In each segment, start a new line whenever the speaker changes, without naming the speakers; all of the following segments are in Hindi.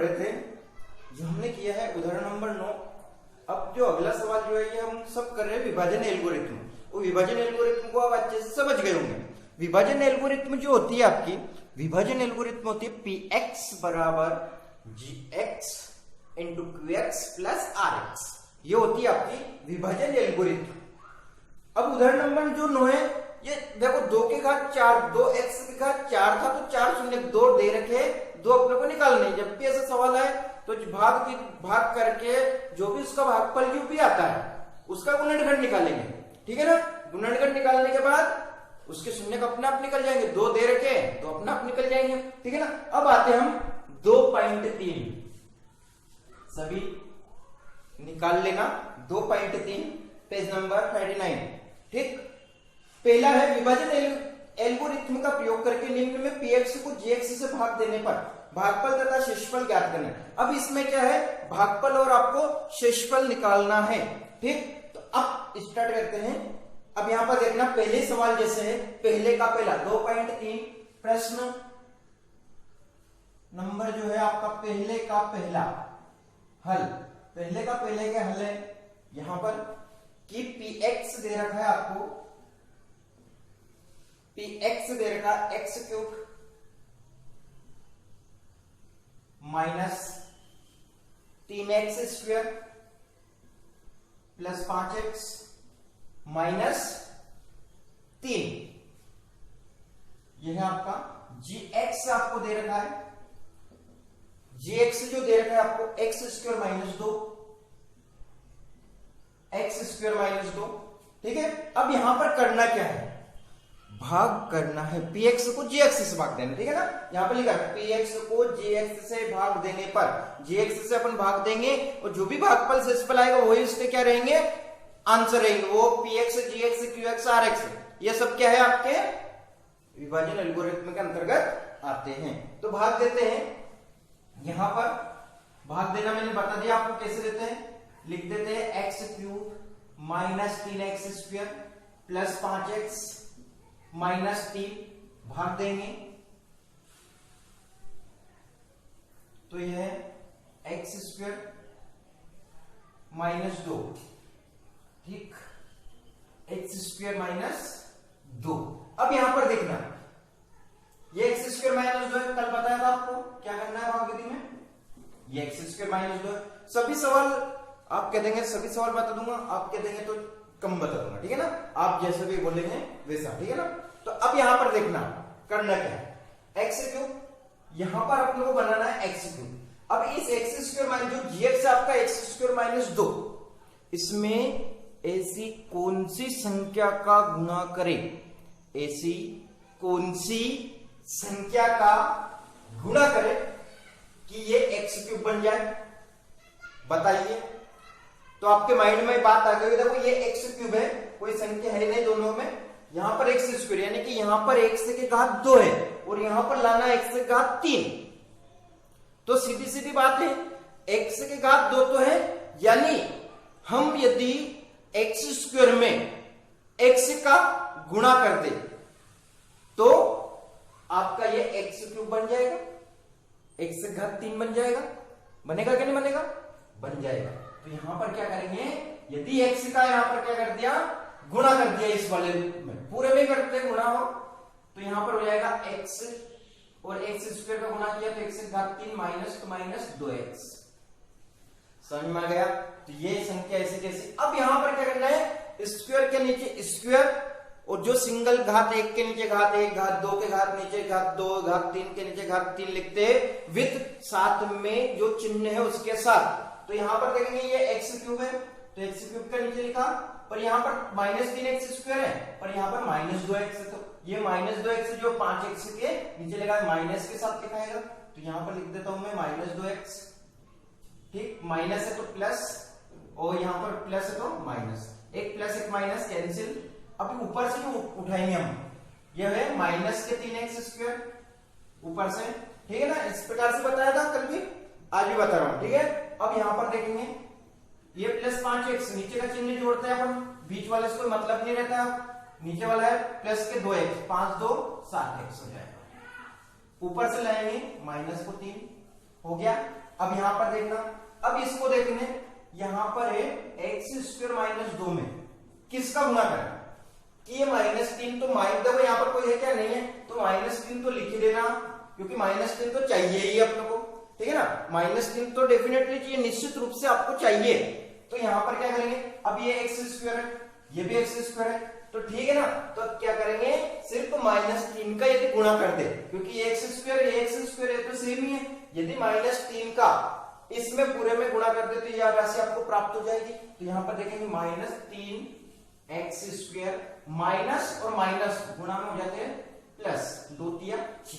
रहे थे, जो हमने किया है उदाहरण नंबर 9। अब जो अगला सवाल जो है ये हम सब कर रहे हैं विभाजन एल्गोरिथम। वो विभाजन एल्गोरिथम को आप अच्छे से समझ गए होंगे। विभाजन एल्गोरिथम जो होती है आपकी, विभाजन एल्गोरिथम होती है px बराबर gx into qx plus rx। ये होती है आपकी विभाजन एल्गोरिथम। अब उदाहरण नंबर जो 9 है, ये देखो 2 के घात 4, 2x की घात 4 था तो 4 शून्य 2 दे रखे, 2 अपने को निकालने। जब भी ऐसा सवाल है तो भाग करके जो भी उसका भागफल जो भी आता है उसका गुणनखंड निकालेंगे, ठीक है ना। गुणनखंड निकालने के बाद उसके शून्य का अपने आप निकल जाएंगे, 2 दे रखे तो अपने आप निकल जाएंगे, ठीक है ना। अब आते हम 2.3, सभी निकाल लेना। 2.3 पेज नंबर 39, ठीक। पहला है विभाजन एल्गोरिथम का प्रयोग करके निम्न में px को gx से भाग देने पर भागफल तथा शेषफल ज्ञात करना है। अब इसमें क्या है, भागफल और आपको शेषफल निकालना है, ठीक। तो अब स्टार्ट करते हैं। अब यहां पर देखना, पहले सवाल जैसे है, पहले का पहला 2.3 प्रश्न नंबर जो है आपका पहले का पहला हल, पहले का पहले का हल है यहां पर कि px दे रखा है आपको, px दे रखा x cube minus 3x square plus 5x minus 3। यह है आपका gx आपको दे रखा है, gx जो दे रखा है आपको x square minus 2, x square minus 2, ठीक है। अब यहां पर करना क्या है, भाग करना है, px को gx से भाग देना, ठीक है ना। यहां पर लिखा है px को gx से भाग देने पर, gx से अपन भाग देंगे और जो भी भागफल शेषफल आएगा वही उसके क्या रहेंगे, आंसर रहेंगे। वो px gx qx rx, ये सब क्या है आपके विभाजन एल्गोरिथम के अंतर्गत आते हैं। तो भाग देते हैं, यहां पर भाग देना मैंने बता दिया आपको कैसे देते हैं। लिख देते हैं x cube minus 3x square plus 5x minus 3, भाग देंगे तो यह है x स्क्वायर माइनस 2, ठीक, x स्क्वायर माइनस 2। अब यहां पर देखना, ये x स्क्वायर माइनस 2 है, कल बताया था आपको क्या करना है भाग विधि में, ये x स्क्वायर माइनस 2 है। सभी सवाल आप कह देंगे, सभी सवाल बता दूंगा, आप कह देंगे तो कम बता दूंगा, ठीक है ना। आप जैसे भी बोलेंगे वैसा, ठीक है ना। तो अब यहां पर देखना करना क्या है, एक्स क्यूब, यहां पर अपने को बनाना है एक्स क्यूब। अब इस एक्स स्क्वायर माइनस जो जीएक्स आपका एक्स स्क्वायर माइनस 2, इसमें ऐसी कौन सी संख्या का गुणा करे, ऐसी कौन सी संख्या का गुणा करे कि ये एक्स क्यूब बन जाए, बताइए। तो आपके माइंड में बात आ गई, देखो ये एक्स क्यूब है, कोई संख्या है नहीं दोनों में, यहां पर एक्स स्क्वायर यानी कि यहां पर एक्स के घात 2 है और यहां पर लाना एक्स के घात 3। तो सीधी सीधी बात है, एक्स के घात 2 तो है, यानी हम यदि एक्स स्क्वायर में एक्स का गुणा कर दे तो आपका ये एक्स क्यूब बन जाएगा, एक्स के घात 3 बन जाएगा। बनेगा कि नहीं बनेगा, बन जाएगा। तो यहां पर क्या करेंगे, यदि x का यहां पर क्या कर दिया, गुणा कर दिया, इस वाले में पूरे में करते हैं गुणा हो, तो यहां पर हो जाएगा x और x स्क्वायर का गुणा किया तो x के घात 3 माइनस तो माइनस 2x। समझ में आ गया। तो ये संख्या ऐसे कैसे, अब यहां पर क्या करना है, स्क्वायर के नीचे स्क्वायर और जो सिंगल घात 1 के नीचे घात 1, घात 2 के घात नीचे घात 2, घात 3 के नीचे घात 3 लिखते हैं विद साथ में जो चिन्ह है उसके साथ। तो यहां पर देखेंगे ये एक्स क्यूब है तो एक्स क्यूब का नीचे लिखा, पर यहां पर माइनस 3x स्क्वायर है, पर यहां पर माइनस 2x है, तो ये माइनस 2x जो 5x के नीचे लिखा माइनस के साथ लिखाएगा, तो यहां पर लिख देता हूं मैं माइनस 2x, ठीक। माइनस है तो प्लस और यहां पर प्लस है तो माइनस, एक प्लस एक माइनस कैंसिल। अब ऊपर से जो उठाएंगे हम, यह है माइनस के 3x स्क्वायर ऊपर से, ठीक है ना। इस प्रकार से बताया था कल भी, आज भी बता रहा हूं, ठीक है। अब यहां पर देखेंगे ये प्लस 5x, नीचे का चिन्ह जोड़ते हैं अपन, बीच वाले से कोई मतलब नहीं रहता, नीचे वाला है प्लस के 2x, 5 2 7x हो जाएगा। ऊपर से लाएंगे माइनस को 3 हो गया। अब यहां पर देखना, अब इसको देखने, यहां पर है एक्स स्क्वायर माइनस 2 में किसका गुणा करना, ये -3 तो देखो यहाँ पर कोई है क्या, नहीं है, तो -3 तो लिख ही देना, क्योंकि -3 तो चाहिए ही अपने को, ठीक है ना, -3 तो डेफिनेटली चाहिए, निश्चित रूप से आपको चाहिए। तो यहां पर क्या करेंगे, अब ये एक्स स्क्वायर है, ये भी एक्स स्क्वायर है, तो ठीक है ना, तो अब क्या करेंगे, सिर्फ -3 का यदि गुणा कर दे, क्योंकि ये एक्स स्क्वायर है तो सेम ही है, यदि -3 का इसमें पूरे में गुणा कर दे तो यह राशि आपको प्राप्त हो जाएगी। तो यहां पर देखेंगे -3x² माइनस और माइनस गुणा में हो जाते हैं प्लस, 2 तिया 6,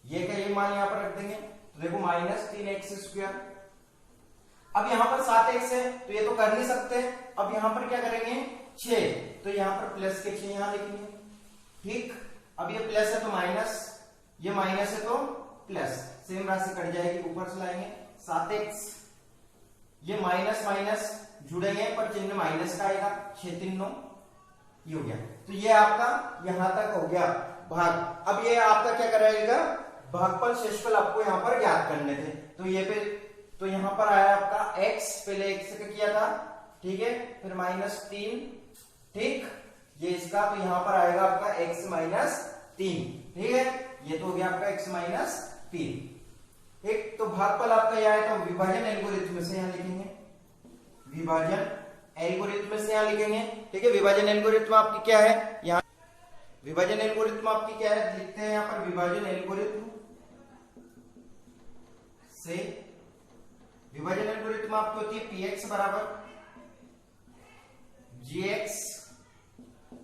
ये क्या, ये मान यहां पर रख देंगे, तो देखो -3x²। अब यहां पर 7x है तो ये तो कर नहीं सकते, अब यहां पर क्या करेंगे 6, तो यहां पर प्लस के 6 यहां लिखेंगे, ठीक। अब ये प्लस है तो माइनस, ये माइनस है तो प्लस, सेम राशि कट जाएगी, ऊपर से लाएंगे 7x, ये माइनस माइनस जुड़ेंगे पर चिन्ह माइनस का आएगा, 6 3 9, ये हो गया। तो ये आपका यहां तक हो गया भाग। अब ये आपका क्या कराएगा, भागफल शेषफल आपको यहां पर ज्ञात करने थे, तो ये पे, तो यहां पर आया आपका x, पहले x का किया था, ठीक है, फिर -3, ठीक, ये इसका, तो यहां पर आएगा आपका x -3, ठीक है, ये तो हो गया आपका x -3, एक। तो भागफल आपका यह है, तो विभाजन एल्गोरिथम से यहां लिखेंगे, विभाजन एल्गोरिथम से यहां लिखेंगे, ठीक है। विभाजन एल्गोरिथम आपकी क्या है, यहां विभाजन एल्गोरिथम आपकी क्या है, लिखते हैं यहां पर, विभाजन एल्गोरिथम से, विभाजन एल्गोरिथम आपकी होती है px बराबर gx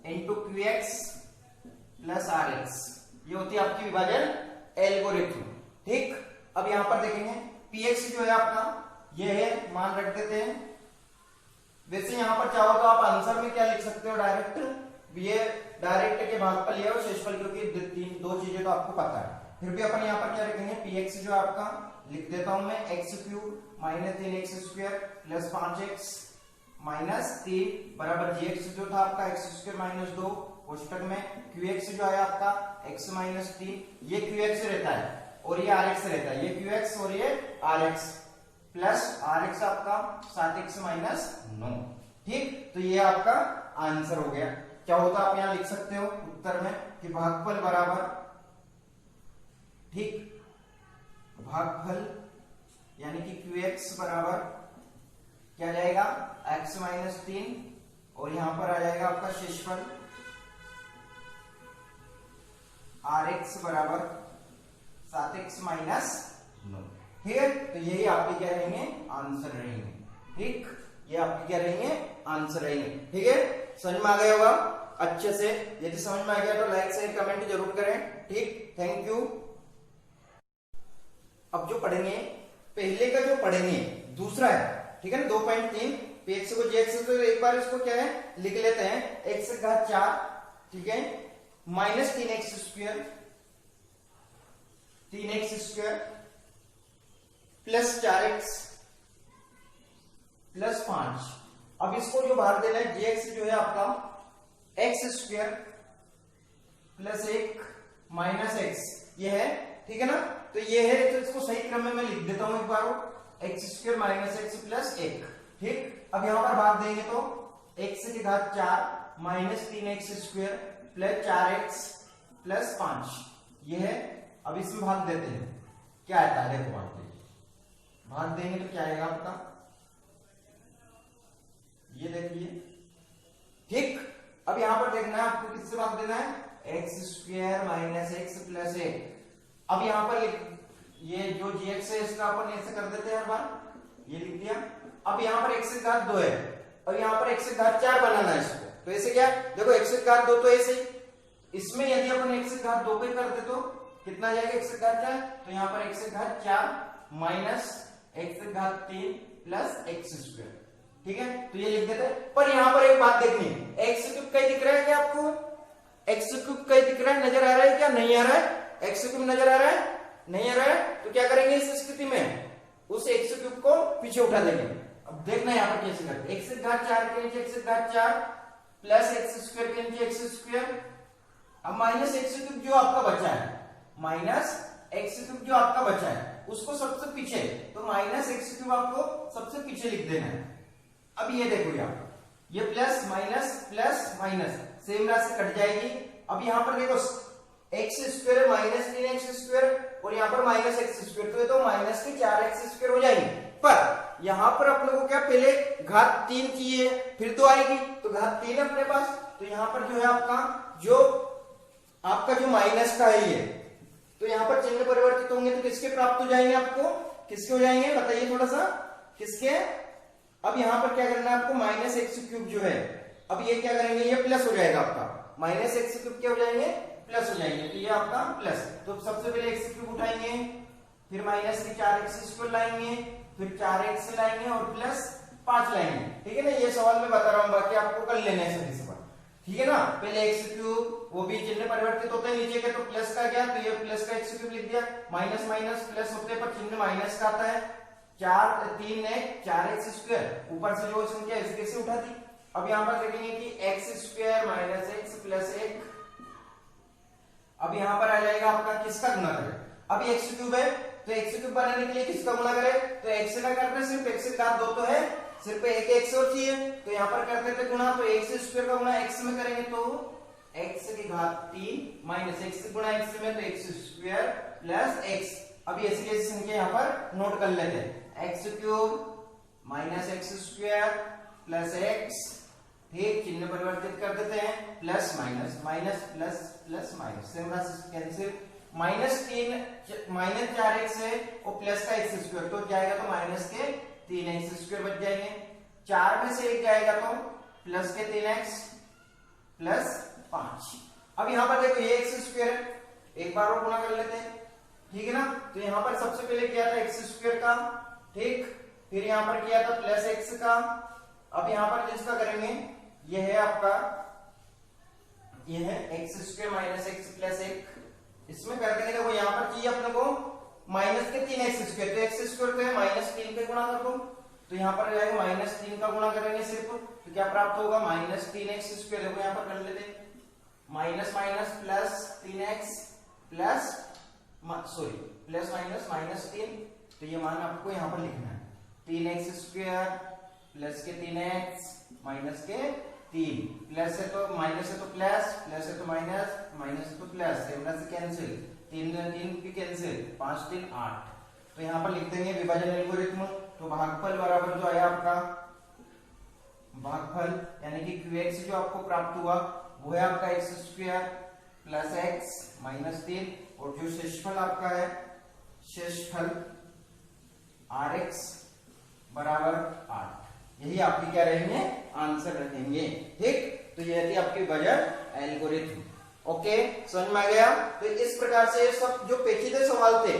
into qx plus rx, ये होती है आपकी विभाजन एल्गोरिथम, ठीक। अब यहां पर देखेंगे px जो है आपका, ये है, मान रख देते हैं। वैसे यहां पर चाहो तो आप आंसर में क्या लिख सकते हो, डायरेक्ट, ये डायरेक्ट के भागफल या शेषफल, क्योंकि दो चीजें तो आपको पता है, फिर भी अपन यहां पर क्या रखेंगे, px जो आपका लिख देता हूं मैं, x³ -3x² प्लस 5x -3 बराबर gx जो था आपका x² -2 कोष्टक में, qx जो है आपका x -3, ये qx रहता है और ये rx रहता है, ये qx और ये rx प्लस rx आपका 7x -9, ठीक। तो ये आपका आंसर हो गया। क्या होता आप यहां लिख सकते हो उत्तर में कि भागफल बराबर, ठीक, भागफल यानी कि qx बराबर क्या जाएगा, x -3, और यहां पर आ जाएगा आपका शेषफल rx बराबर 7x -9, ठीक है। तो यही आपके क्या रहेंगे, आंसर रहेंगे, ठीक, ये आपके क्या रहेंगे, आंसर रहेंगे, ठीक है। समझ में आ गया होगा अच्छे से, यदि समझ में आ गया तो लाइक शेयर कमेंट जरूर करें, ठीक, थैंक यू। अब जो पढ़ेंगे, पहले का जो पढ़ेंगे दूसरा है, ठीक है ना, 2.3 px को gx, तो एक बार इसको क्या है लिख लेते हैं, x⁴, ठीक है, -3x² 3x² plus 4x plus 5। अब इसको जो बाहर देना है, gx जो है आपका x² प्लस 1 माइनस x, ये है, ठीक है ना, तो ये है, तो इसको सही क्रम में मैं लिख देता हूं एक बार, x² -x प्लस 1, ठीक। अब यहां पर भाग देंगे तो x⁴ -3x² plus 4x plus 5, ये है। अब इसमें भाग देते हैं, क्या आता है, देखो भाग देंगे तो क्या आएगा आपका, ये देखिए, ठीक। अब यहां पर देखना है आपको, किससे भाग देना है, x² -x प्लस 1। अब यहां पर ये जो gx है इसका अपन ऐसे कर देते हैं हर बार, ये लिख दिया। अब यहां पर x⁴ है और यहां पर x⁴ बनाना है इसको, तो ऐसे क्या, देखो x⁴ तो ऐसे, इसमें यदि अपन x⁴ पे कर दे तो कितना जाएगा, x⁴, तो यहां पर x⁴ minus x⁴ plus x², ठीक है, तो ये लिख देते हैं। पर यहां पर एक बात देखनी है, x³ कहीं दिख रहा है क्या आपको, x³ कहीं दिख रहा है, नजर आ रहा है क्या, नहीं आ रहा है, x³ नजर आ रहा है, नहीं आ रहा है, तो क्या करेंगे इस स्थिति में, उस x³ को पीछे उठा देंगे। अब देखना है यहां पर कैसे करते, x⁴ के नीचे x⁴ प्लस x² के नीचे x², अब माइनस x³ जो आपका बचा है, माइनस एक्स क्यूब जो आपका बचा है उसको सबसे पीछे, तो माइनस एक्स क्यूब आपको सबसे पीछे लिख देना है। अब ये देखो यहाँ ये प्लस माइनस सेम राशि कट जाएगी। अब यहाँ पर देखो x square minus 3x square और यहाँ पर माइनस एक्स स्क्वायर, तो ये तो माइनस के 4x स्क्वायर हो जाएंगे। पर यहाँ पर अपने को क्या पहले घात 3 की है फिर तो आएगी, तो घात 3 है अपने पास, तो यहाँ पर जो है आपका जो माइनस का है ये, तो यहाँ पर चिन्ह परिवर्तित होंगे तो किसके प्राप्त हो जाएंगे, आपको किसके हो जाएंगे बताइए थोड़ा सा, किसके। अब यहाँ पर क्या करना है आपको, माइनस एक्स क्यूब जो है, अब ये क्या करेंगे, ये प्लस हो जाएगा आपका, माइनस एक्स क्यूब क्या हो जाएंगे, प्लस हो जाएंगे, तो ये आपका प्लस। तो सबसे पहले एक्स क्यूब उठाएंगे, फिर माइनस के 4x स्क्वायर लाएंगे, फिर 4x लाएंगे और प्लस 5 लाएंगे। ठीक है ना, ये सवाल मैं बता रहा हूँ, बाकी आपको कर लेना है सभी सवाल। ठीक है ना, पहले एक्स क्यूब, वो भी चिन्ह परिवर्तित होते हैं नीचे के, तो प्लस का क्या, तो ये प्लस का एक्स क्यूब लिख दिया, माइनस माइनस प्लस होते हैं पर चिन्ह माइनस का आता है, 4x स्क्वायर, ऊपर से जो संख्या इसके से उठा दी। अब यहाँ पर देखेंगे कि x square minus x plus 1, अब यहाँ पर आ जाएगा आपका किसका गुणा करें, अब एक्स क्यूब है तो एक्स क्यूब बनाने के लिए किसका गुणा करें, तो एक्स का करते हैं, सिर्फ एक्स का 2 तो है, सिर्फ एक एक्स और चाहिए, तो यहाँ पर करते थे गुणा, तो एक्स स्क्वायर का गुणा एक्स में करेंगे तो एक्स की घात 3 माइनस एक्स गुणा एक्स में, तो एक्स स्क्वायर प्लस एक्स। अब ऐसी ऐसी संख्या यहाँ पर नोट कर लेते हैं, x cube minus x square plus x, ठीक, चिन्ह परिवर्तित कर देते हैं, plus minus minus plus plus minus, same राशि कैंसिल, -3 माइनस 4x है और प्लस का एक्स स्क्वायर, तो जाएगा तो माइनस के 3x स्क्वायर बच जाएंगे, 4 में से 1 जाएगा तो प्लस के 3x प्लस 5। अब यहाँ पर देखो ये एक्स स्क्वायर है, एक बार और गुणा कर लेते हैं, ठीक है ना, तो यहाँ पर सबसे पहले किया था एक्स स्क्वायर का, ठीक, फिर यहाँ पर किया था प्लस एक्स का, अब यहाँ पर जिसका करेंगे ये है आपका, ये है x square minus x plus 1, इसमें कर देंगे, देखो यहाँ पर चाहिए अपने को माइनस के 3x स्क्वायर, तो एक्स स्क्वायर को है माइनस 3 पे गुणा कर दो, तो यहाँ पर जाएगा माइनस 3 का गुणा करेंगे सिर्फ, तो क्या प्राप्त होगा, माइनस 3x स्क्वायर, देखो यहाँ पर कर लेते minus minus plus 3x plus sorry plus minus minus 3, तो ये मान आपको यहाँ पर लिखना है, 3x स्क्वायर प्लस के 3x माइनस के 3, प्लस है तो माइनस है तो प्लस, प्लस है तो माइनस, माइनस है तो प्लस, से कैंसिल, 3 भी कैंसिल, 5 3 8, तो यहाँ पर लिख देंगे विभाजन एल्गोरिथम, तो भागफल बराबर जो आया आपका, भागफल यानी कि qx जो आपको प्राप्त हुआ वो है आपका x square plus x minus 3, और जो शेषफल आपका है, शेषफल rx बराबर 8, यही आपकी क्या रहेंगे, आंसर रहेंगे। ठीक, तो ये थी आपकी विभाजन एल्गोरिथम। ओके, समझ में आ गया। तो इस प्रकार से सब जो पेचीदे सवाल थे,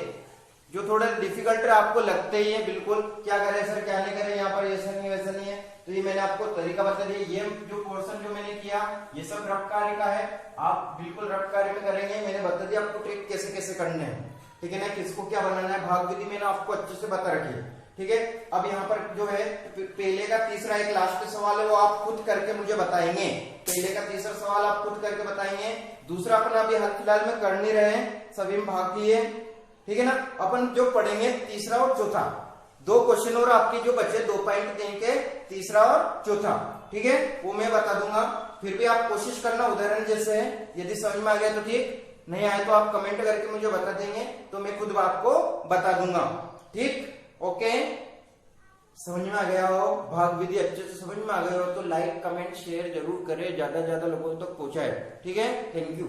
जो थोड़े डिफिकल्ट आपको लगते ही है, बिल्कुल क्या करें सर क्या नहीं करें, यहाँ पर ऐसा नहीं वैसा नहीं है, तो ये मैंने आपको तरीका बता दिया। ये जो पोर्शन जो मैंने किया ये सब रफ कार्य का है, आप बिल्कुल रफ कार्य में करेंगे, मैंने बता दिया आपको ट्रिक कैसे कैसे करने हैं, ठीक है ना, किसको क्या बनाना है, भाग विधि मैंने आपको अच्छे से बता रखी है। ठीक है, अब यहाँ पर जो है पहले का तीसरा एक लास्ट सवाल है, वो आप खुद करके मुझे बताएंगे, पहले का तीसरा सवाल आप खुद करके बताएंगे, दूसरा अपन अभी हाल फिलहाल में कर नहीं रहे हैं, सभी में भाग लिए, ठीक है ना। अपन जो पढ़ेंगे तीसरा और चौथा, 2 क्वेश्चन और आपके जो बचे 2.3 के तीसरा और चौथा, ठीक है, वो मैं बता दूंगा, फिर भी आप कोशिश करना उदाहरण जैसे है, यदि समझ में आ गया तो ठीक, नहीं आए तो आप कमेंट करके मुझे बता देंगे, तो मैं खुद आपको बता दूंगा। ठीक, ओके, समझ में आ गया हो, भाग विधि अच्छे से समझ में आ गया हो तो लाइक कमेंट शेयर जरूर करें, ज्यादा से ज्यादा लोगों तक पहुंचाए। ठीक है, थैंक यू।